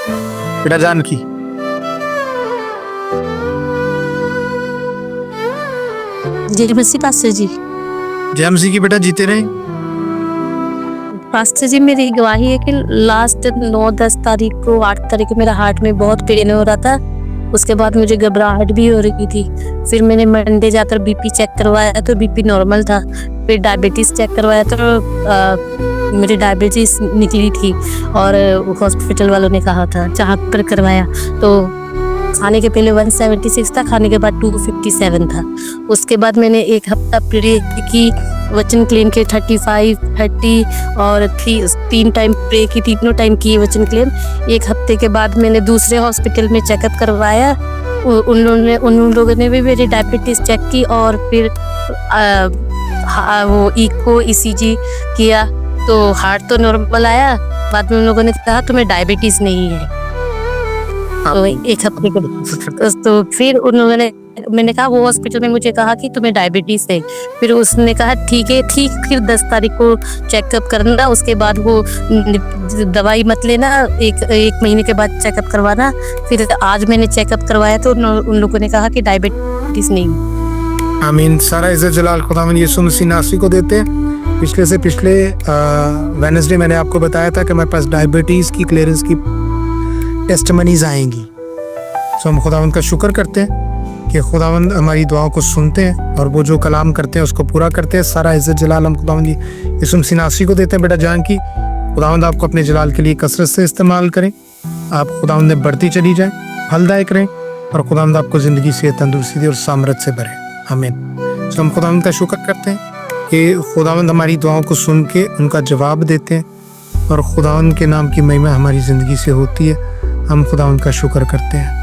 बेटा जानकी, जी मसीह पास्टर जी। जय मसीह की बेटा, जीते रहे। पास्टर जी मेरी गवाही है कि लास्ट 9-10 तारीख को 8 तारीख को मेरा हार्ट में बहुत पेन हो रहा था। उसके बाद मुझे घबराहट भी हो रही थी। फिर मैंने मंडे जाकर बीपी चेक करवाया तो बीपी नॉर्मल था। फिर डायबिटीज चेक करवाया तो मेरी डायबिटीज निकली थी और हॉस्पिटल वालों ने कहा था, जहाँ पर करवाया तो खाने के पहले 176 था, खाने के बाद 257 था। उसके बाद मैंने एक हफ्ता प्रे की, वचन क्लेम के 35, 30 और 3 टाइम प्रे की, तीनों टाइम किए वचन क्लेम। एक हफ्ते के बाद मैंने दूसरे हॉस्पिटल में चेकअप करवाया। उन लोगों ने भी मेरी डायबिटीज चेक की और फिर वो इको ECG किया तो हार्ट तो नॉर्मल आया। बाद में उन लोगों ने कहा तुम्हें डायबिटीज नहीं है। तो एक हफ्ते के बाद तो फिर उन्होंने, मैंने कहा वो हॉस्पिटल में मुझे कहा कि तुम्हें डायबिटीज है। फिर उसने कहा ठीक है, फिर 10 तारीख को चेकअप करना, उसके बाद वो दवाई मत लेना, एक महीने के बाद चेकअप करवाना। फिर आज मैंने चेकअप करवाया तो उन लोगों ने कहा कि डायबिटीज नहीं। आमीन। सारा इज़्ज़त जलाल खुदावंद यीशु मसीह नासरी को देते हैं। पिछले वेडनेसडे मैंने आपको बताया था कि मेरे पास डायबिटीज़ की क्लियरेंस की टेस्टमनीज आएंगी। तो हम खुदावंद का शुक्र करते हैं कि खुदावंद हमारी दुआओं को सुनते हैं और वो जो कलाम करते हैं उसको पूरा करते हैं। सारा इज़्ज़त जलाल हम खुदावंद यीशु मसीह नासरी को देते हैं। बेटा जान की खुदावंद आपको अपने जलाल के लिए कसरत से इस्तेमाल करें। आप खुदावंद में बढ़ती चली जाए, फलदायक रहें और खुदावंद आपको ज़िंदगी से तंदुरुस्ती और सामर्थ से भरे। आमीन। तो हम खुदावंद का शुक्र करते हैं कि खुदावंद हमारी दुआओं को सुन के उनका जवाब देते हैं और खुदावंद के नाम की महिमा हमारी ज़िंदगी से होती है। हम खुदावंद का शुक्र करते हैं।